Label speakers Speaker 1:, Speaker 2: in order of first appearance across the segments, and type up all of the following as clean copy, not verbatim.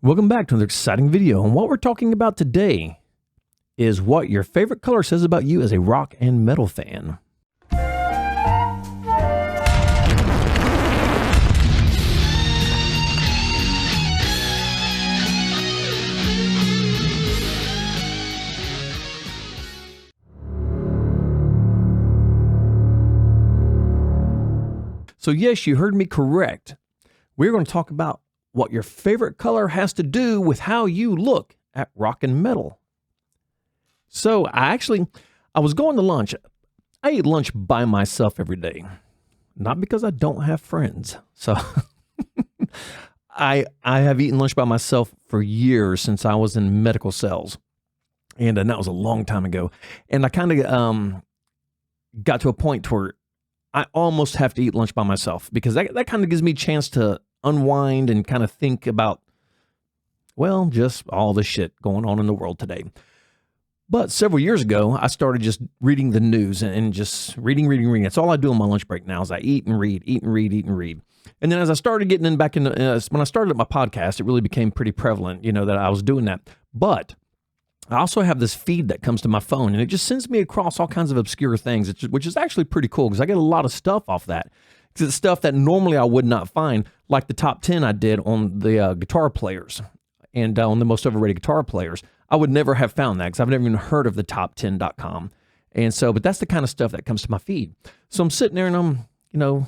Speaker 1: Welcome back to another exciting video, and what we're talking about today is what your favorite color says about you as a rock and metal fan. So yes, you heard me correct. We're going to talk about what your favorite color has to do with how you look at rock and metal. So I was going to lunch. I eat lunch by myself every day, not because I don't have friends. So I have eaten lunch by myself for years since I was in medical cells, and that was a long time ago. And I kind of got to a point where I almost have to eat lunch by myself because that kind of gives me a chance to unwind and kind of think about, well, just all the shit going on in the world today. But several years ago, I started just reading the news and just reading. That's all I do on my lunch break now is I eat and read. And then as I started getting back into, when I started my podcast, it really became pretty prevalent, that I was doing that. But I also have this feed that comes to my phone, and it just sends me across all kinds of obscure things, which is actually pretty cool because I get a lot of stuff off that. Because it's stuff that normally I would not find, like the top 10 I did on the guitar players and on the most overrated guitar players. I would never have found that because I've never even heard of the top10.com. And so, but that's the kind of stuff that comes to my feed. So I'm sitting there and I'm,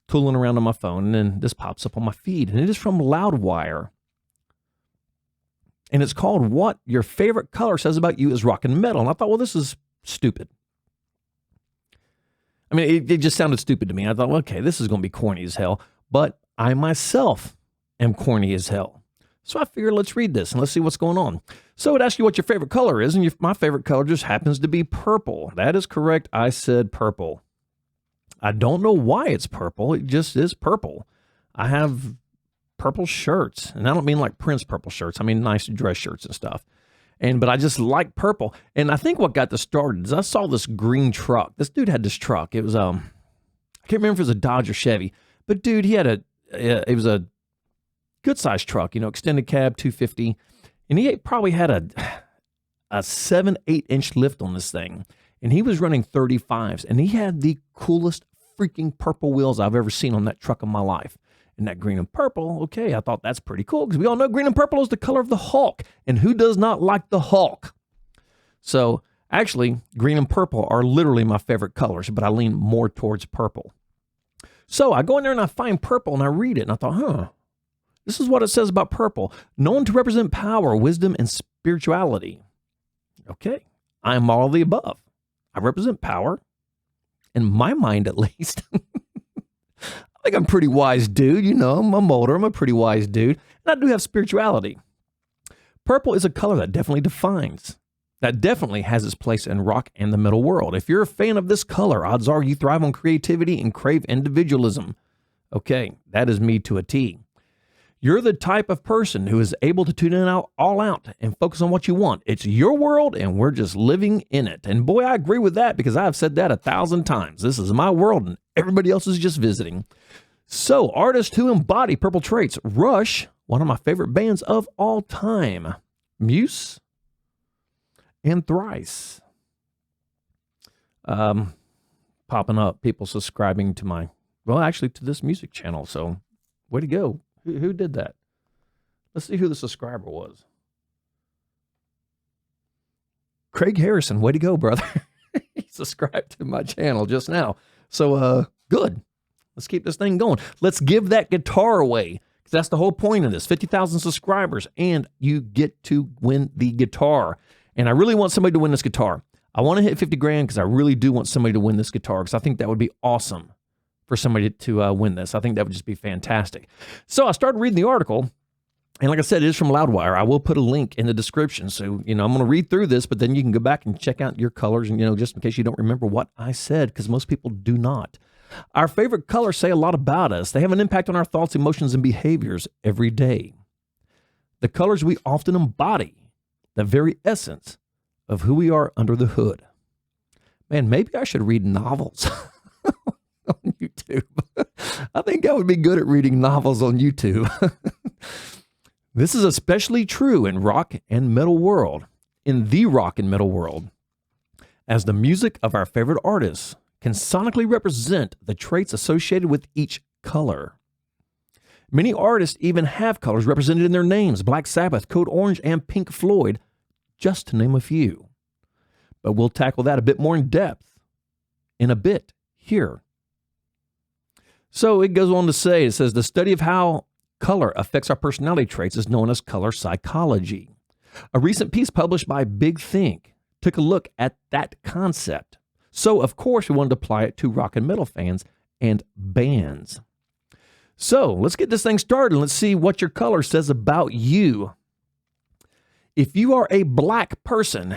Speaker 1: tooling around on my phone, and then this pops up on my feed, and it is from Loudwire. And it's called What Your Favorite Color Says About You is Rock and Metal. And I thought, well, this is stupid. I mean, it just sounded stupid to me. I thought, well, okay, this is going to be corny as hell. But I myself am corny as hell. So I figured, let's read this and let's see what's going on. So it asks you what your favorite color is, and my favorite color just happens to be purple. That is correct. I said purple. I don't know why it's purple. It just is purple. I have purple shirts, and I don't mean like Prince purple shirts. I mean nice dress shirts and stuff. But I just like purple. And I think what got this started is I saw this green truck. This dude had this truck. It was, I can't remember if it was a Dodge or Chevy, but dude, he had it was a good sized truck, extended cab, 250. And he probably had a 7-8 inch lift on this thing. And he was running 35s, and he had the coolest freaking purple wheels I've ever seen on that truck in my life. And that green and purple, okay, I thought that's pretty cool because we all know green and purple is the color of the Hulk. And who does not like the Hulk? So actually, green and purple are literally my favorite colors, but I lean more towards purple. So I go in there and I find purple and I read it and I thought, this is what it says about purple. Known to represent power, wisdom, and spirituality. Okay, I'm all of the above. I represent power, in my mind at least. I think I'm a pretty wise dude, I'm older, I'm a pretty wise dude, and I do have spirituality. Purple is a color that definitely has its place in rock and the metal world. If you're a fan of this color, odds are you thrive on creativity and crave individualism. Okay, that is me to a T. You're the type of person who is able to tune it all out and focus on what you want. It's your world, and we're just living in it. And boy, I agree with that because I've said that 1,000 times. This is my world, and everybody else is just visiting. So, artists who embody purple traits. Rush, one of my favorite bands of all time. Muse and Thrice. Popping up, people subscribing to to this music channel. So, way to go. Who did that? Let's see who the subscriber was. Craig Harrison, way to go, brother. He subscribed to my channel just now. So, good. Let's keep this thing going. Let's give that guitar away, because that's the whole point of this. 50,000 subscribers, and you get to win the guitar. And I really want somebody to win this guitar. I want to hit 50 grand because I really do want somebody to win this guitar, because I think that would be awesome for somebody to win this. I think that would just be fantastic. So I started reading the article, and like I said, it is from Loudwire. I will put a link in the description. So, I'm going to read through this, but then you can go back and check out your colors, and, just in case you don't remember what I said, because most people do not. Our favorite colors say a lot about us. They have an impact on our thoughts, emotions, and behaviors every day. The colors we often embody the very essence of who we are under the hood. Man, maybe I should read novels on YouTube. I think I would be good at reading novels on YouTube. This is especially true in rock and metal world, in the rock and metal world, as the music of our favorite artists can sonically represent the traits associated with each color. Many artists even have colors represented in their names: Black Sabbath, Code Orange, and Pink Floyd, just to name a few. But we'll tackle that a bit more in depth in a bit here. So it goes on to say, it says, the study of how color affects our personality traits is known as color psychology. A recent piece published by Big Think took a look at that concept. So, of course, we wanted to apply it to rock and metal fans and bands. So, let's get this thing started and let's see what your color says about you. If you are a black person,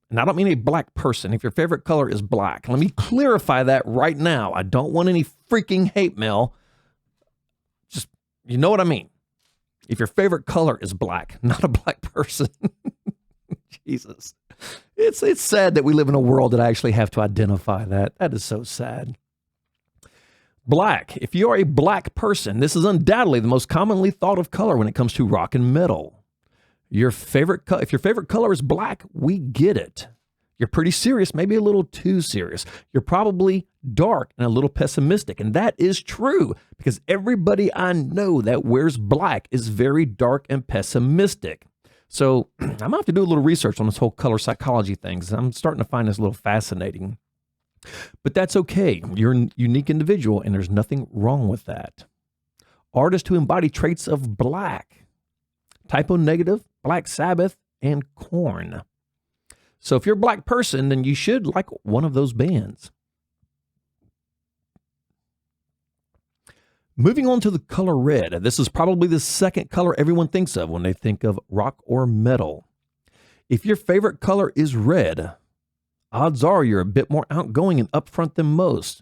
Speaker 1: and I don't mean a black person, if your favorite color is black, let me clarify that right now. I don't want any freaking hate mail. Just, you know what I mean. If your favorite color is black, not a black person. Jesus. It's sad that we live in a world that I actually have to identify that. That is so sad. Black. If you are a black person, this is undoubtedly the most commonly thought of color when it comes to rock and metal. If your favorite color is black, we get it. You're pretty serious, maybe a little too serious. You're probably dark and a little pessimistic. And that is true because everybody I know that wears black is very dark and pessimistic. So I'm going to have to do a little research on this whole color psychology thing because I'm starting to find this a little fascinating. But that's okay. You're a unique individual and there's nothing wrong with that. Artists who embody traits of black: Typo Negative, Black Sabbath, and Korn. So if you're a black person, then you should like one of those bands. Moving on to the color red. This is probably the second color everyone thinks of when they think of rock or metal. If your favorite color is red, odds are you're a bit more outgoing and upfront than most.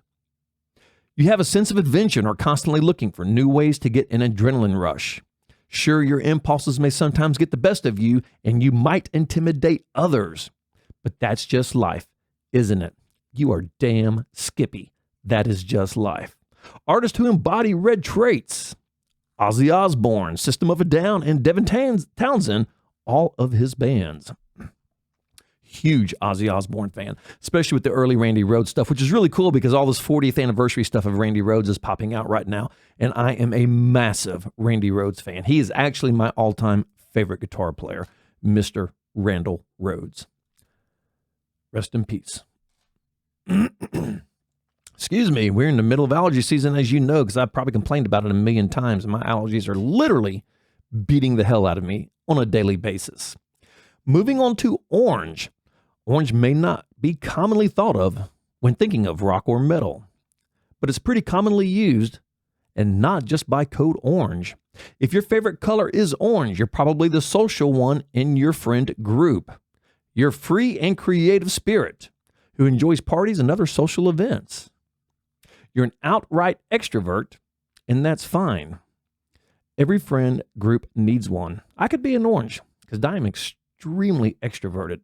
Speaker 1: You have a sense of adventure and are constantly looking for new ways to get an adrenaline rush. Sure, your impulses may sometimes get the best of you and you might intimidate others, but that's just life, isn't it? You are damn skippy. That is just life. Artists who embody red traits: Ozzy Osbourne, System of a Down, and Devin Townsend, all of his bands. Huge Ozzy Osbourne fan, especially with the early Randy Rhoads stuff, which is really cool because all this 40th anniversary stuff of Randy Rhoads is popping out right now. And I am a massive Randy Rhoads fan. He is actually my all-time favorite guitar player, Mr. Randall Rhoads. Rest in peace. Excuse me, we're in the middle of allergy season, as you know, because I've probably complained about it a million times. And my allergies are literally beating the hell out of me on a daily basis. Moving on to orange. Orange may not be commonly thought of when thinking of rock or metal, but it's pretty commonly used, and not just by Code Orange. If your favorite color is orange, you're probably the social one in your friend group. You're free and creative spirit who enjoys parties and other social events. You're an outright extrovert, and that's fine. Every friend group needs one. I could be an orange because I am extremely extroverted.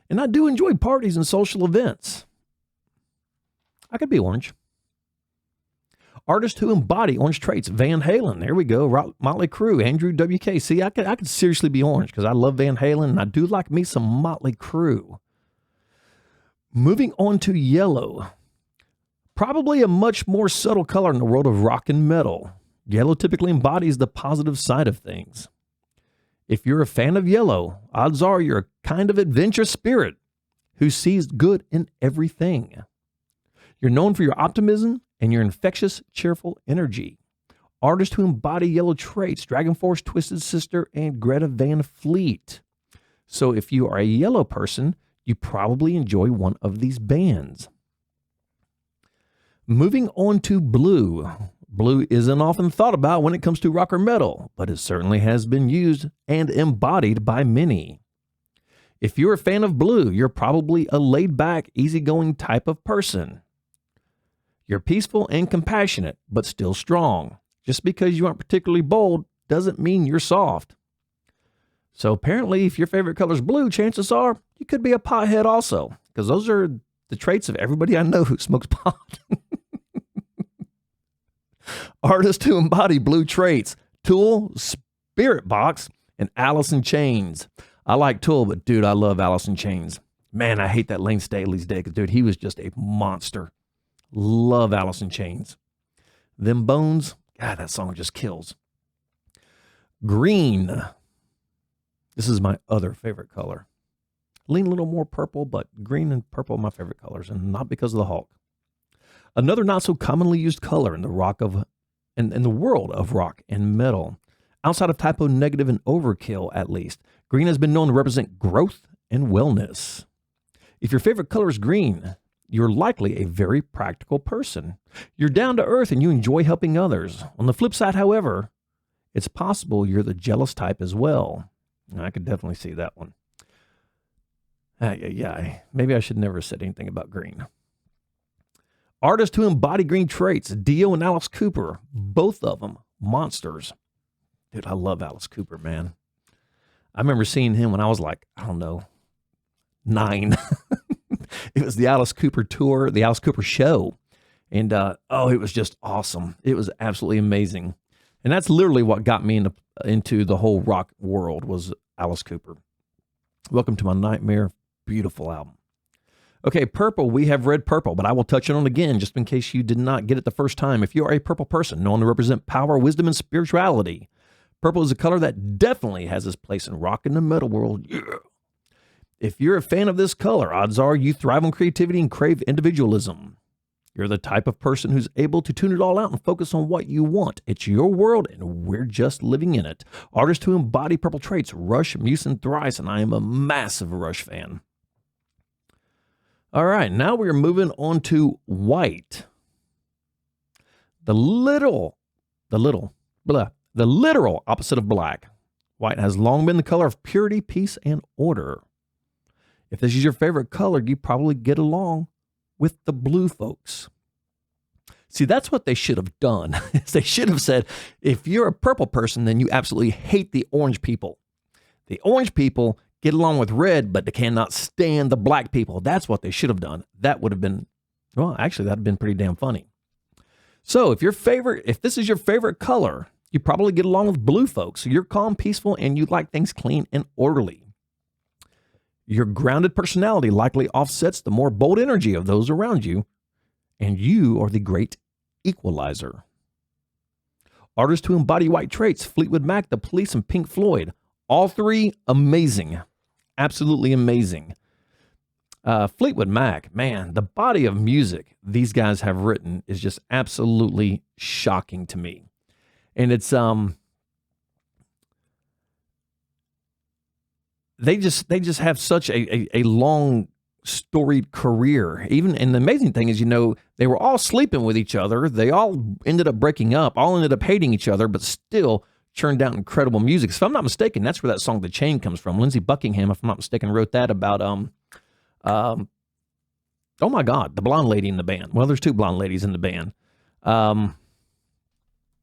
Speaker 1: And I do enjoy parties and social events. I could be orange. Artists who embody orange traits: Van Halen, there we go, Motley Crue, Andrew WK. See, I could seriously be orange because I love Van Halen and I do like me some Motley Crue. Moving on to yellow. Probably a much more subtle color in the world of rock and metal. Yellow typically embodies the positive side of things. If you're a fan of yellow, odds are you're a kind of adventurous spirit who sees good in everything. You're known for your optimism and your infectious, cheerful energy. Artists who embody yellow traits: Dragon Force, Twisted Sister, and Greta Van Fleet. So if you are a yellow person, you probably enjoy one of these bands. Moving on to blue. Blue isn't often thought about when it comes to rock or metal, but it certainly has been used and embodied by many. If you're a fan of blue, you're probably a laid-back, easygoing type of person. You're peaceful and compassionate, but still strong. Just because you aren't particularly bold doesn't mean you're soft. So apparently, if your favorite color is blue, chances are you could be a pothead also, because those are the traits of everybody I know who smokes pot. Artists who embody blue traits: Tool, Spirit Box, and Alice in Chains. I like Tool, but dude, I love Alice in Chains. Man, I hate that Lane Staley's day, because dude, he was just a monster. Love Alice in Chains. Them Bones, God, that song just kills. Green. This is my other favorite color. Lean a little more purple, but green and purple are my favorite colors, and not because of the Hulk. Another not so commonly used color in the world of rock and metal. Outside of Typo Negative and Overkill, at least, green has been known to represent growth and wellness. If your favorite color is green, you're likely a very practical person. You're down to earth and you enjoy helping others. On the flip side, however, it's possible you're the jealous type as well. I could definitely see that one. Maybe I should never have said anything about green. Artists who embody green traits, Dio and Alice Cooper, both of them monsters. Dude, I love Alice Cooper, man. I remember seeing him when I was like, I don't know, 9. It was the Alice Cooper tour, the Alice Cooper show. And, it was just awesome. It was absolutely amazing. And that's literally what got me into the whole rock world, was Alice Cooper. Welcome to My Nightmare. Beautiful album. Okay, purple. We have red purple, but I will touch it on again just in case you did not get it the first time. If you are a purple person known to represent power, wisdom, and spirituality, purple is a color that definitely has its place in rock and the metal world. Yeah. If you're a fan of this color, odds are you thrive on creativity and crave individualism. You're the type of person who's able to tune it all out and focus on what you want. It's your world, and we're just living in it. Artists who embody purple traits, Rush, Muse, and Thrice, and I am a massive Rush fan. All right, now we're moving on to white. The literal opposite of black. White has long been the color of purity, peace, and order. If this is your favorite color, you probably get along with the blue folks. See, that's what they should have done. They should have said, if you're a purple person, then you absolutely hate the orange people. The orange people get along with red, but they cannot stand the black people. That's what they should have done. That would have been, well, actually, that would have been pretty damn funny. So if this is your favorite color, you probably get along with blue folks. So you're calm, peaceful, and you like things clean and orderly. Your grounded personality likely offsets the more bold energy of those around you, and you are the great equalizer. Artists who embody white traits, Fleetwood Mac, The Police, and Pink Floyd. All three amazing. Absolutely amazing. Fleetwood Mac, man, the body of music these guys have written is just absolutely shocking to me. And it's they just have such a long storied career. Even, and the amazing thing is, they were all sleeping with each other. They all ended up breaking up, all ended up hating each other, but still churned out incredible music. If I'm not mistaken, that's where that song "The Chain" comes from. Lindsey Buckingham, if I'm not mistaken, wrote that about oh my God, the blonde lady in the band. Well, there's two blonde ladies in the band.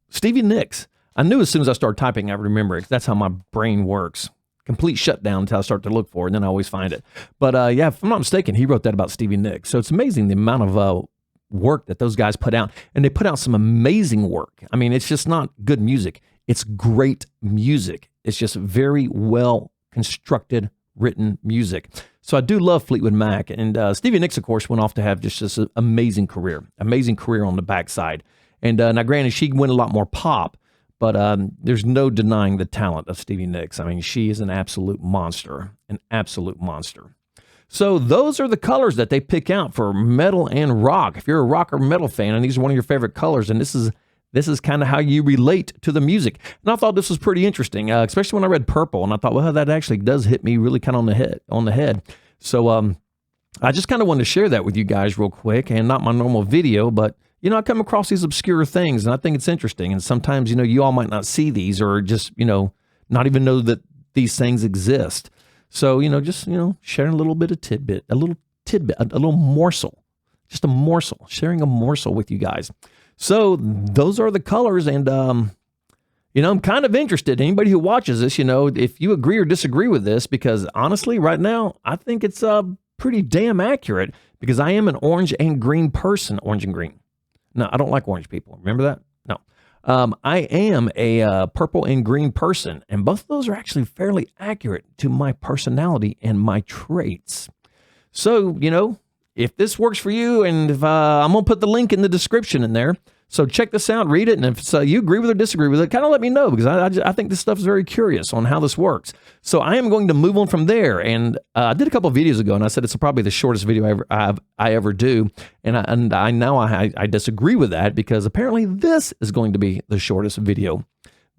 Speaker 1: Stevie Nicks. I knew as soon as I started typing, I would remember it. That's how my brain works. Complete shutdown until I start to look for it, and then I always find it. But if I'm not mistaken, he wrote that about Stevie Nicks. So it's amazing the amount of work that those guys put out, and they put out some amazing work. I mean, it's just not good music. It's great music. It's just very well constructed, written music. So I do love Fleetwood Mac. And Stevie Nicks, of course, went off to have just this amazing career on the backside. And now, granted, she went a lot more pop, but there's no denying the talent of Stevie Nicks. I mean, she is an absolute monster, So those are the colors that they pick out for metal and rock. If you're a rock or metal fan, and these are one of your favorite colors, and this is kind of how you relate to the music. And I thought this was pretty interesting, especially when I read purple, and I thought, well, that actually does hit me really kind of on the head. So I just kind of wanted to share that with you guys real quick, and not my normal video, but I come across these obscure things, and I think it's interesting. And sometimes, you all might not see these, or just, not even know that these things exist. So, just, sharing a little bit of tidbit, a little morsel, just a morsel, sharing a morsel with you guys. So those are the colors. And, I'm kind of interested. Anybody who watches this, if you agree or disagree with this, because honestly, right now, I think it's pretty damn accurate, because I am an orange and green person. Orange and green. No, I don't like orange people. Remember that? No. I am a purple and green person, and both of those are actually fairly accurate to my personality and my traits. So, if this works for you, and if I'm going to put the link in the description in there, so check this out, read it, and if you agree with it or disagree with it, kind of let me know, because I think this stuff is very curious on how this works. So I am going to move on from there, and I did a couple of videos ago, and I said it's probably the shortest video I ever do, and I disagree with that, because apparently this is going to be the shortest video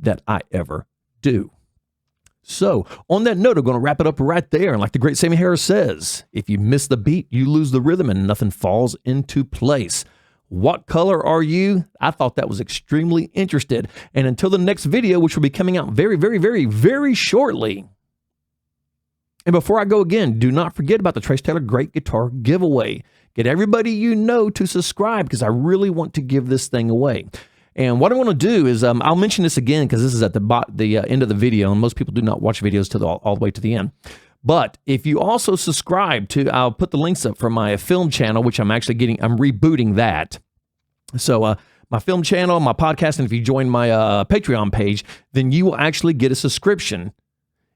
Speaker 1: that I ever do. So on that note, I'm going to wrap it up right there, and like the great Sammy Harris says, if you miss the beat, you lose the rhythm, and nothing falls into place. What color are you? I thought that was extremely interesting. And until the next video, which will be coming out very, very, very, very shortly. And before I go again, do not forget about the Trace Taylor Great Guitar Giveaway. Get everybody you know to subscribe, because I really want to give this thing away. And what I want to do is, I'll mention this again, because this is at the end of the video, and most people do not watch videos to all the way to the end. But if you also subscribe to, I'll put the links up for my film channel, which I'm rebooting that. So my film channel, my podcast, and if you join my Patreon page, then you will actually get a subscription.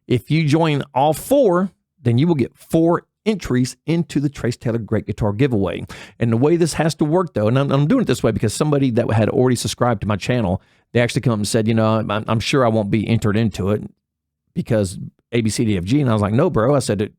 Speaker 1: If you join all 4, then you will get 4 entries into the Trace Taylor Great Guitar Giveaway. And the way this has to work, though, and I'm doing it this way because somebody that had already subscribed to my channel, they actually come up and said, I'm sure I won't be entered into it because ABCDFG. And I was like, no, bro. I said,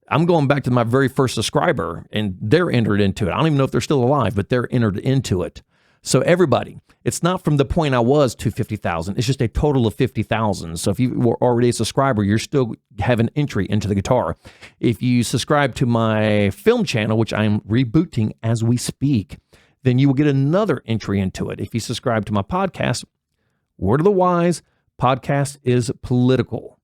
Speaker 1: I'm going back to my very first subscriber, and they're entered into it. I don't even know if they're still alive, but they're entered into it. So everybody, it's not from the point I was to 50,000. It's just a total of 50,000. So if you were already a subscriber, you're still have an entry into the guitar. If you subscribe to my film channel, which I'm rebooting as we speak, then you will get another entry into it. If you subscribe to my podcast, Word of the Wise, podcast is political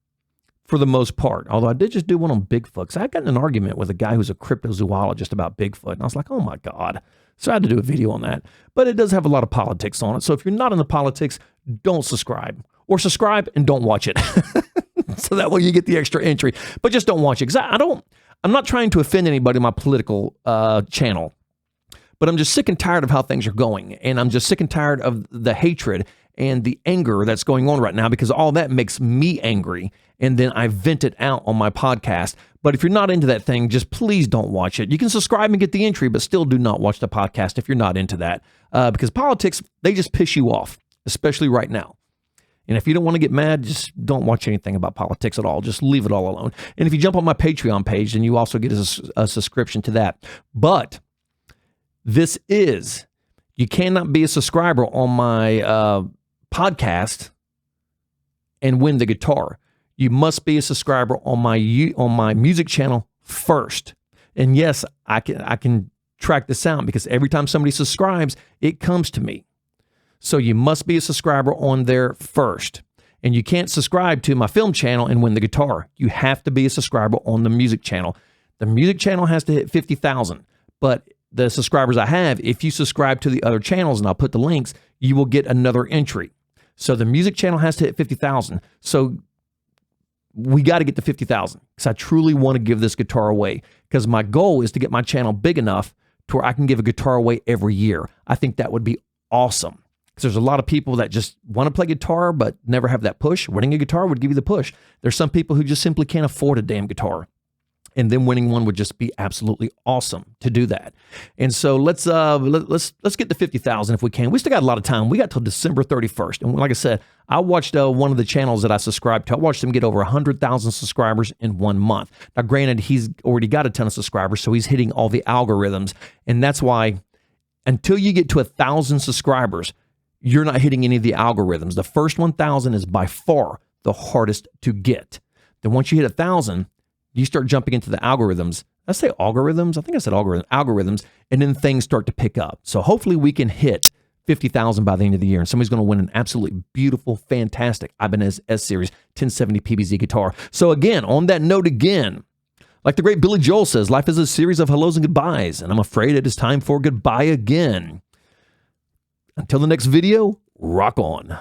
Speaker 1: for the most part. Although I did just do one on Bigfoot. So I got in an argument with a guy who's a cryptozoologist about Bigfoot. And I was like, oh my God. So I had to do a video on that. But it does have a lot of politics on it. So if you're not into politics, don't subscribe. Or subscribe and don't watch it. So that way you get the extra entry. But just don't watch it. Because I'm not trying to offend anybody in my political channel. But I'm just sick and tired of how things are going. And I'm just sick and tired of the hatred and the anger that's going on right now, because all that makes me angry. And then I vent it out on my podcast. But if you're not into that thing, just please don't watch it. You can subscribe and get the entry, but still do not watch the podcast if you're not into that. Because politics, they just piss you off, especially right now. And if you don't want to get mad, just don't watch anything about politics at all. Just leave it all alone. And if you jump on my Patreon page, then you also get a subscription to that. But you cannot be a subscriber on my podcast and win the guitar. You must be a subscriber on my music channel first. And yes, I can track this out, because every time somebody subscribes, it comes to me. So you must be a subscriber on there first. And you can't subscribe to my film channel and win the guitar. You have to be a subscriber on the music channel. The music channel has to hit 50,000. But the subscribers I have, if you subscribe to the other channels, and I'll put the links, you will get another entry. So the music channel has to hit 50,000. So we got to get to 50,000, because I truly want to give this guitar away, because my goal is to get my channel big enough to where I can give a guitar away every year. I think that would be awesome, because there's a lot of people that just want to play guitar but never have that push. Winning a guitar would give you the push. There's some people who just simply can't afford a damn guitar, and then winning one would just be absolutely awesome to do that. And so let's get to 50,000 if we can. We still got a lot of time. We got till December 31st. And like I said, I watched one of the channels that I subscribed to. I watched him get over 100,000 subscribers in 1 month. Now, granted, he's already got a ton of subscribers, so he's hitting all the algorithms. And that's why until you get to 1,000 subscribers, you're not hitting any of the algorithms. The first 1,000 is by far the hardest to get. Then once you hit 1,000, you start jumping into the algorithms. I say algorithms. I think I said algorithms. And then things start to pick up. So hopefully we can hit 50,000 by the end of the year. And somebody's going to win an absolutely beautiful, fantastic Ibanez S-Series 1070 PBZ guitar. So again, on that note again, like the great Billy Joel says, life is a series of hellos and goodbyes. And I'm afraid it is time for goodbye again. Until the next video, rock on.